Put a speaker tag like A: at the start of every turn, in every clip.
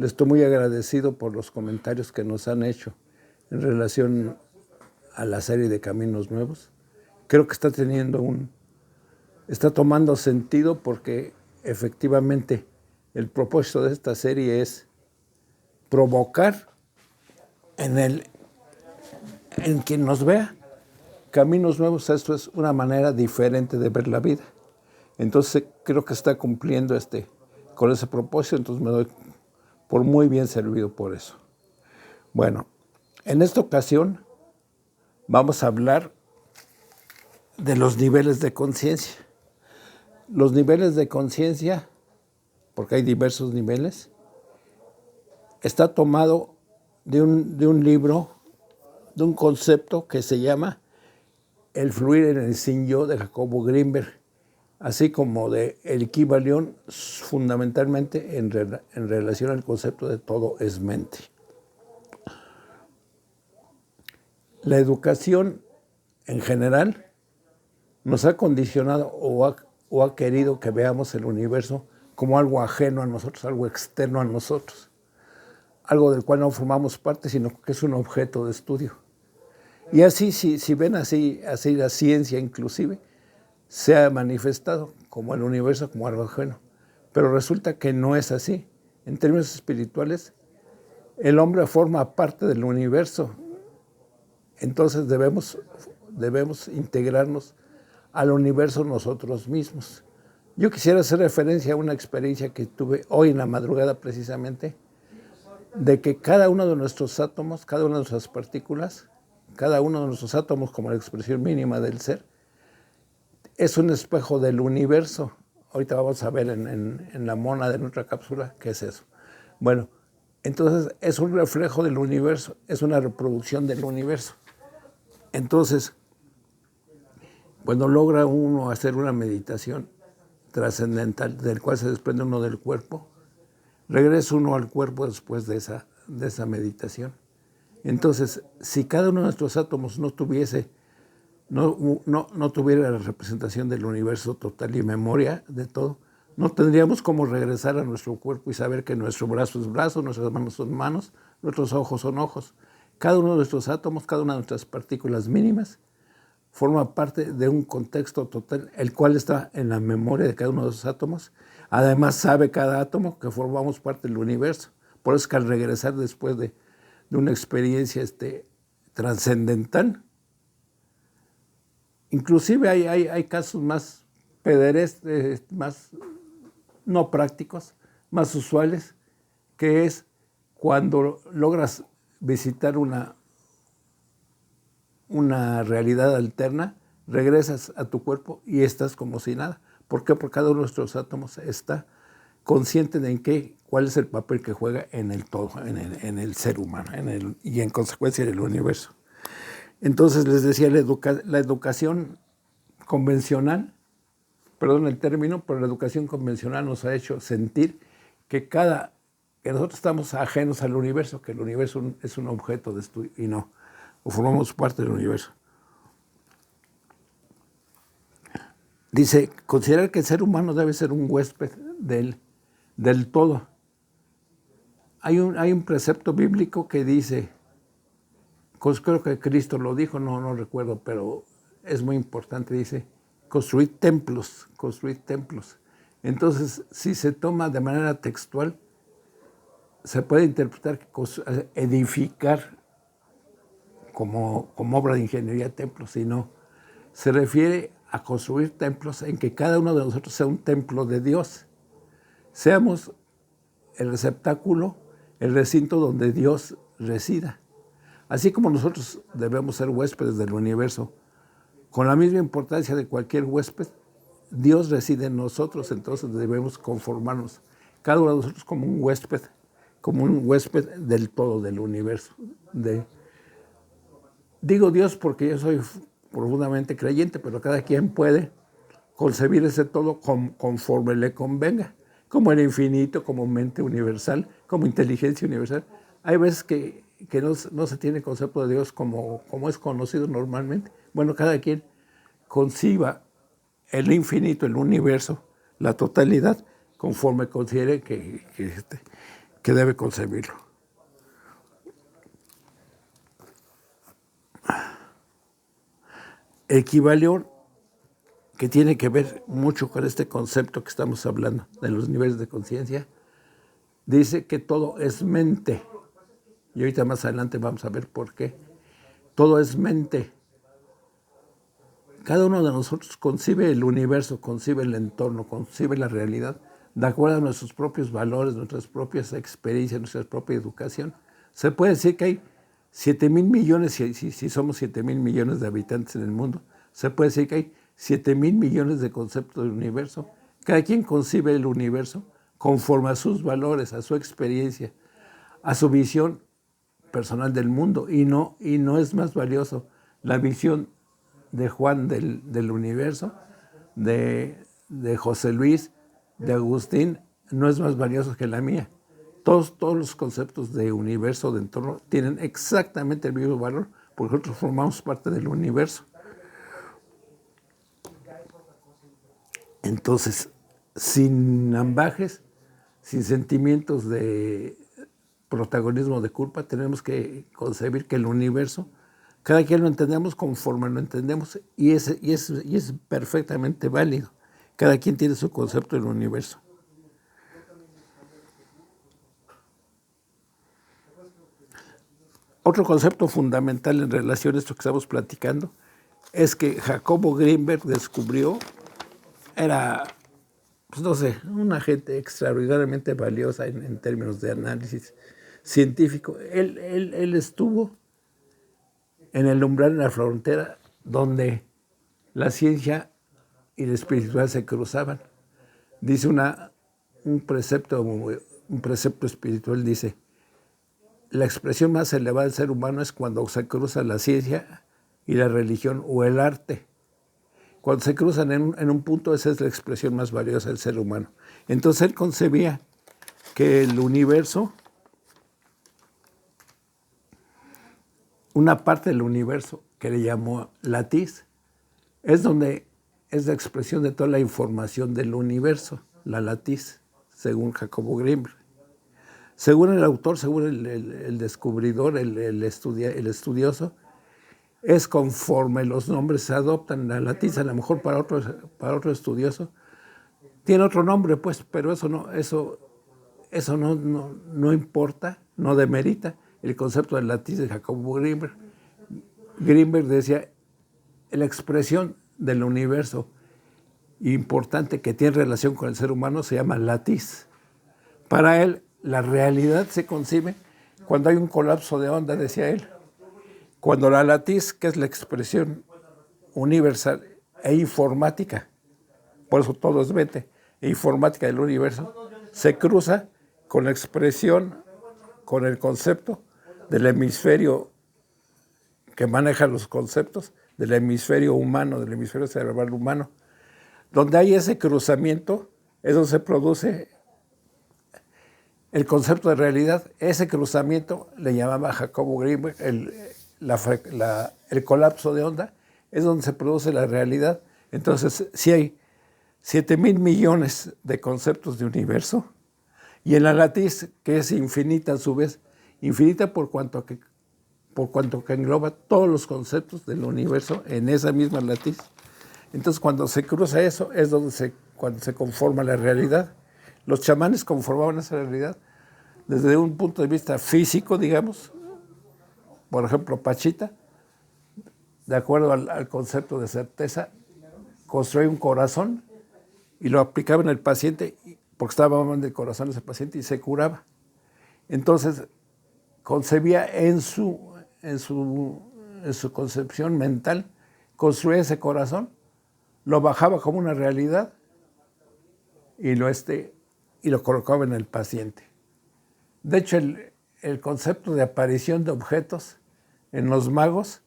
A: les estoy muy agradecido por los comentarios que nos han hecho en relación a la serie de Caminos Nuevos. Creo que está tomando sentido porque efectivamente el propósito de esta serie es provocar en quien nos vea caminos nuevos. Esto es una manera diferente de ver la vida. Entonces creo que está cumpliendo con ese propósito, entonces me doy por muy bien servido por eso. Bueno, en esta ocasión vamos a hablar de los niveles de conciencia. Los niveles de conciencia, porque hay diversos niveles, está tomado de un libro, de un concepto que se llama El fluir en el sin yo de Jacobo Grinberg, así como de el Kybalión, fundamentalmente en relación al concepto de todo es mente. La educación en general nos ha condicionado o ha querido que veamos el universo como algo ajeno a nosotros, algo externo a nosotros, algo del cual no formamos parte, sino que es un objeto de estudio. Y así, si ven así la ciencia inclusive, se ha manifestado como el universo, como algo ajeno. Pero resulta que no es así. En términos espirituales, el hombre forma parte del universo. Entonces debemos integrarnos al universo nosotros mismos. Yo quisiera hacer referencia a una experiencia que tuve hoy en la madrugada precisamente, de que cada uno de nuestros átomos, cada una de nuestras partículas, cada uno de nuestros átomos como la expresión mínima del ser, es un espejo del universo. Ahorita vamos a ver en la mona de nuestra cápsula qué es eso. Bueno, entonces es un reflejo del universo, es una reproducción del universo. Entonces, cuando logra uno hacer una meditación trascendental del cual se desprende uno del cuerpo, regresa uno al cuerpo después de esa meditación. Entonces, si cada uno de nuestros átomos no tuviera la representación del universo total y memoria de todo, no tendríamos cómo regresar a nuestro cuerpo y saber que nuestro brazo es brazo, nuestras manos son manos, nuestros ojos son ojos. Cada uno de nuestros átomos, cada una de nuestras partículas mínimas, forma parte de un contexto total, el cual está en la memoria de cada uno de esos átomos. Además, sabe cada átomo que formamos parte del universo. Por eso es que al regresar después de una experiencia trascendental, inclusive hay casos más pederestres, más no prácticos, más usuales, que es cuando logras visitar una realidad alterna, regresas a tu cuerpo y estás como si nada. ¿Por qué? Porque cada uno de nuestros átomos está consciente de cuál es el papel que juega en el todo, en el ser humano, y en consecuencia en el universo. Entonces les decía, la educación convencional, perdón el término, pero la educación convencional nos ha hecho sentir que nosotros estamos ajenos al universo, que el universo es un objeto de estudio, y no, o formamos parte del universo. Dice, considerar que el ser humano debe ser un huésped del todo. Hay un precepto bíblico que dice, creo que Cristo lo dijo, no recuerdo, pero es muy importante, dice, construir templos. Entonces, si se toma de manera textual, se puede interpretar que edificar como obra de ingeniería templos, sino se refiere a construir templos en que cada uno de nosotros sea un templo de Dios. Seamos el receptáculo, el recinto donde Dios resida. Así como nosotros debemos ser huéspedes del universo, con la misma importancia de cualquier huésped, Dios reside en nosotros, entonces debemos conformarnos, cada uno de nosotros como un huésped del todo, del universo. Digo Dios porque yo soy profundamente creyente, pero cada quien puede concebir ese todo conforme le convenga, como el infinito, como mente universal, como inteligencia universal. Hay veces que no se tiene concepto de Dios como es conocido normalmente. Bueno, cada quien conciba el infinito, el universo, la totalidad, conforme considere que debe concebirlo. El Kybalión, que tiene que ver mucho con este concepto que estamos hablando de los niveles de conciencia, dice que todo es mente. Y ahorita más adelante vamos a ver por qué. Todo es mente. Cada uno de nosotros concibe el universo, concibe el entorno, concibe la realidad, de acuerdo a nuestros propios valores, nuestras propias experiencias, nuestra propia educación. Se puede decir que hay 7,000 millones, si somos 7,000 millones de habitantes en el mundo, se puede decir que hay 7,000 millones de conceptos del universo. Cada quien concibe el universo conforme a sus valores, a su experiencia, a su visión personal del mundo, y no es más valioso la visión de Juan del universo, de José Luis, de Agustín, no es más valioso que la mía. Todos los conceptos de universo, de entorno, tienen exactamente el mismo valor, porque nosotros formamos parte del universo. Entonces, sin ambajes, sin sentimientos de protagonismo de culpa, tenemos que concebir que el universo, cada quien lo entendemos conforme lo entendemos, y es perfectamente válido. Cada quien tiene su concepto del universo. Otro concepto fundamental en relación a esto que estamos platicando es que Jacobo Greenberg descubrió, era, pues no sé, una gente extraordinariamente valiosa en términos de análisis científico. Él estuvo en el umbral, en la frontera, donde la ciencia y la espiritualidad se cruzaban. Dice un precepto espiritual, dice: la expresión más elevada del ser humano es cuando se cruza la ciencia y la religión o el arte. Cuando se cruzan en un punto, esa es la expresión más valiosa del ser humano. Entonces él concebía que el universo, una parte del universo que le llamó latiz, es donde es la expresión de toda la información del universo, la latiz, según Jacobo Greenberg. Según el autor, según el descubridor, el estudioso, es conforme los nombres se adoptan. La latiz, a lo mejor para otro estudioso, tiene otro nombre, pues, pero eso no importa, no demerita el concepto de latiz de Jacobo Greenberg. Greenberg decía: la expresión del universo importante que tiene relación con el ser humano se llama latiz. Para él, la realidad se concibe cuando hay un colapso de onda, decía él. Cuando la latiz, que es la expresión universal e informática, por eso todo es mente, e informática del universo, se cruza con la expresión, con el concepto del hemisferio que maneja los conceptos, del hemisferio humano, del hemisferio cerebral humano. Donde hay ese cruzamiento, es donde se produce el concepto de realidad. Ese cruzamiento le llamaba Jacobo Greenberg el colapso de onda, es donde se produce la realidad. Entonces, si hay 7,000 millones de conceptos de universo, y en la latiz, que es infinita a su vez, infinita por cuanto que engloba todos los conceptos del universo en esa misma latiz. Entonces, cuando se cruza eso, es cuando se conforma la realidad. Los chamanes conformaban esa realidad desde un punto de vista físico, digamos. Por ejemplo, Pachita, de acuerdo al concepto de certeza, construía un corazón y lo aplicaba en el paciente, porque estaba mal del corazón ese paciente, y se curaba. Entonces, concebía en su concepción mental, construía ese corazón, lo bajaba como una realidad y lo colocaba en el paciente. De hecho, el concepto de aparición de objetos en los magos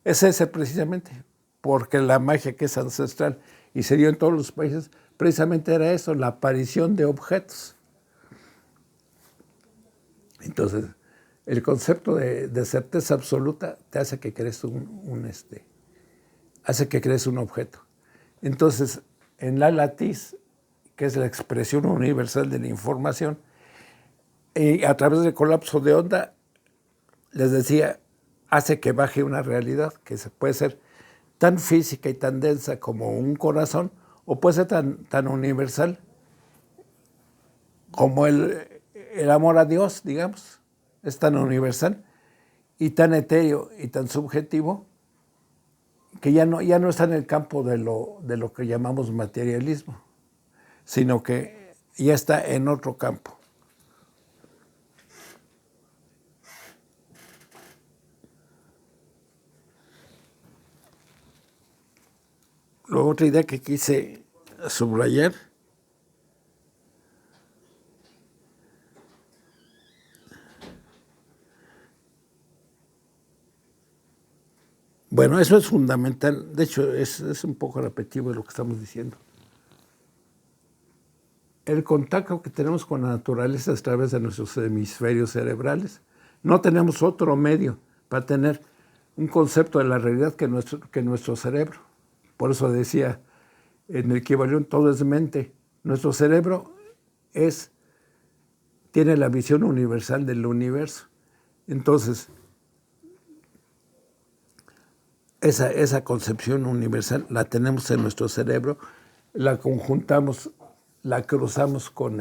A: es ese precisamente, porque la magia que es ancestral y se dio en todos los países, precisamente era eso, la aparición de objetos. Entonces, el concepto de certeza absoluta te hace que crees hace que crees un objeto. Entonces, en la latiz, que es la expresión universal de la información, Y a través del colapso de onda, les decía, hace que baje una realidad que puede ser tan física y tan densa como un corazón, o puede ser tan universal como el amor a Dios, digamos. Es tan universal y tan etéreo y tan subjetivo que ya no está en el campo de lo que llamamos materialismo, sino que ya está en otro campo. La otra idea que quise subrayar bueno, eso es fundamental. De hecho, es un poco repetitivo de lo que estamos diciendo. El contacto que tenemos con la naturaleza es a través de nuestros hemisferios cerebrales. No tenemos otro medio para tener un concepto de la realidad que nuestro cerebro. Por eso decía en el Kybalión, todo es mente. Nuestro cerebro tiene la visión universal del universo. Entonces, esa concepción universal la tenemos en nuestro cerebro, la conjuntamos, la cruzamos con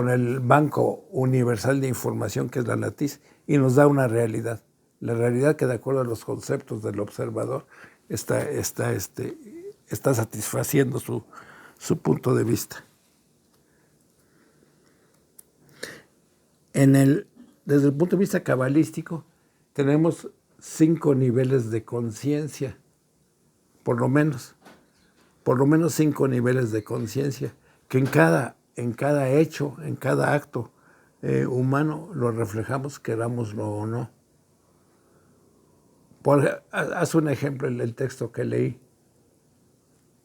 A: el Banco Universal de Información, que es la LATIS, y nos da una realidad. La realidad que, de acuerdo a los conceptos del observador, está satisfaciendo su punto de vista. Desde el punto de vista cabalístico, tenemos 5 niveles de conciencia, por lo menos 5 niveles de conciencia, que en cada hecho, en cada acto humano lo reflejamos, querámoslo o no. Haz un ejemplo en el texto que leí.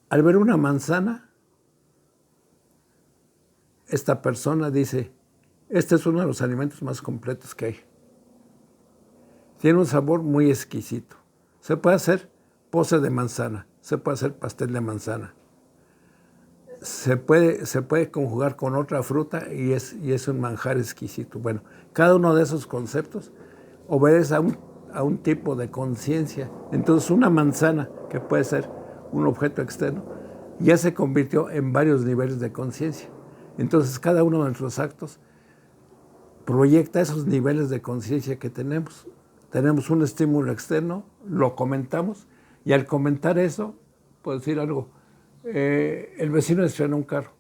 A: Al ver una manzana, esta persona dice, este es uno de los alimentos más completos que hay. Tiene un sabor muy exquisito. Se puede hacer postre de manzana, se puede hacer pastel de manzana. Se puede conjugar con otra fruta y es un manjar exquisito. Bueno, cada uno de esos conceptos obedece a un tipo de conciencia. Entonces, una manzana, que puede ser un objeto externo, ya se convirtió en varios niveles de conciencia. Entonces, cada uno de nuestros actos proyecta esos niveles de conciencia que tenemos. Tenemos un estímulo externo, lo comentamos, y al comentar eso, puedo decir algo, el vecino estrena un carro.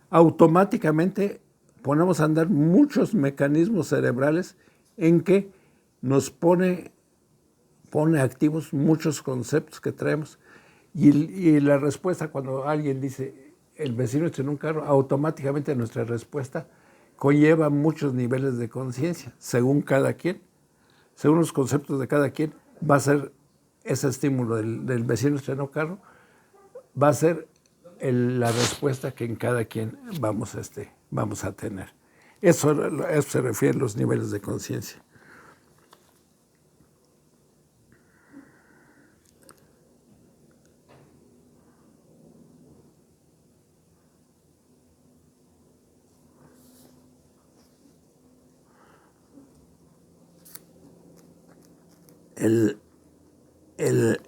A: Automáticamente ponemos a andar muchos mecanismos cerebrales en que nos pone activos muchos conceptos que traemos. Y la respuesta, cuando alguien dice el vecino estrena un carro, automáticamente nuestra respuesta conlleva muchos niveles de conciencia, según cada quien. Según los conceptos de cada quien, va a ser ese estímulo del vecino estrena un carro, va a ser la respuesta que en cada quien vamos a tener. Eso se refiere a los niveles de conciencia.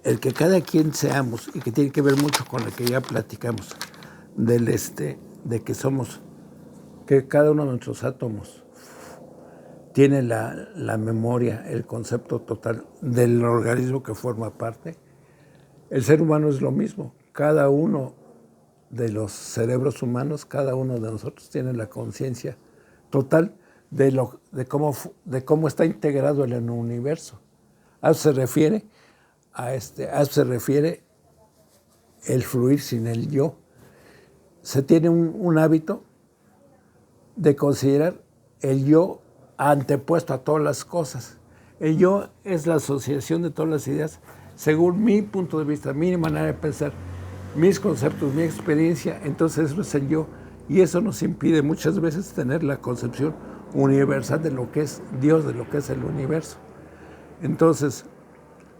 A: El que cada quien seamos, y que tiene que ver mucho con lo que ya platicamos, de que cada uno de nuestros átomos tiene la memoria, el concepto total del organismo que forma parte. El ser humano es lo mismo. Cada uno de los cerebros humanos, cada uno de nosotros tiene la conciencia total de cómo está integrado en el universo. A eso se refiere el fluir sin el yo. Se tiene un hábito de considerar el yo antepuesto a todas las cosas. El yo es la asociación de todas las ideas según mi punto de vista, mi manera de pensar, mis conceptos, mi experiencia. Entonces eso es el yo, y eso nos impide muchas veces tener la concepción universal de lo que es Dios, de lo que es el universo. Entonces,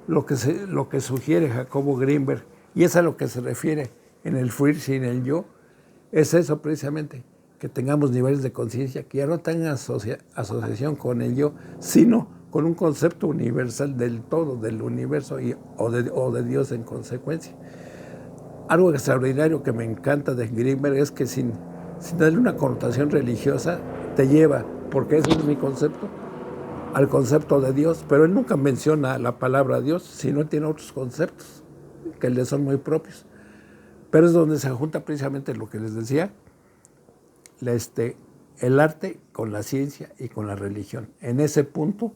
A: lo que sugiere Jacobo Grinberg, y es a lo que se refiere en el fluir sin el yo, es eso precisamente, que tengamos niveles de conciencia que ya no tengan asociación con el yo, sino con un concepto universal del todo, del universo o de Dios en consecuencia. Algo extraordinario que me encanta de Greenberg es que sin darle una connotación religiosa, te lleva, porque ese es mi concepto, al concepto de Dios, pero él nunca menciona la palabra Dios, sino tiene otros conceptos que le son muy propios. Pero es donde se junta precisamente lo que les decía, el arte con la ciencia y con la religión. En ese punto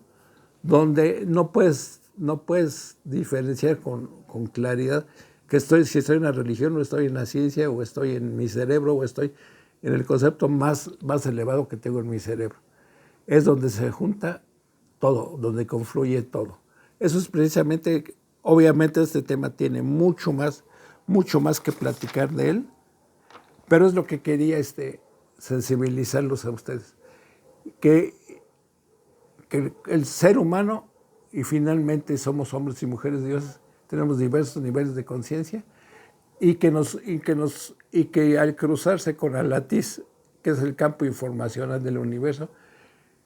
A: donde no puedes diferenciar con claridad que si estoy en la religión o estoy en la ciencia o estoy en mi cerebro o estoy en el concepto más elevado que tengo en mi cerebro. Es donde se junta todo, donde confluye todo. Eso es precisamente, obviamente este tema tiene mucho más que platicar de él, pero es lo que quería sensibilizarlos a ustedes. Que el ser humano, y finalmente somos hombres y mujeres de Dios, tenemos diversos niveles de conciencia, y que al cruzarse con la latiz, que es el campo informacional del universo,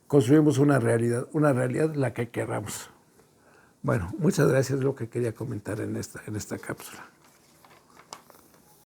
A: construimos una realidad la que queramos. Bueno, muchas gracias, es lo que quería comentar en esta cápsula.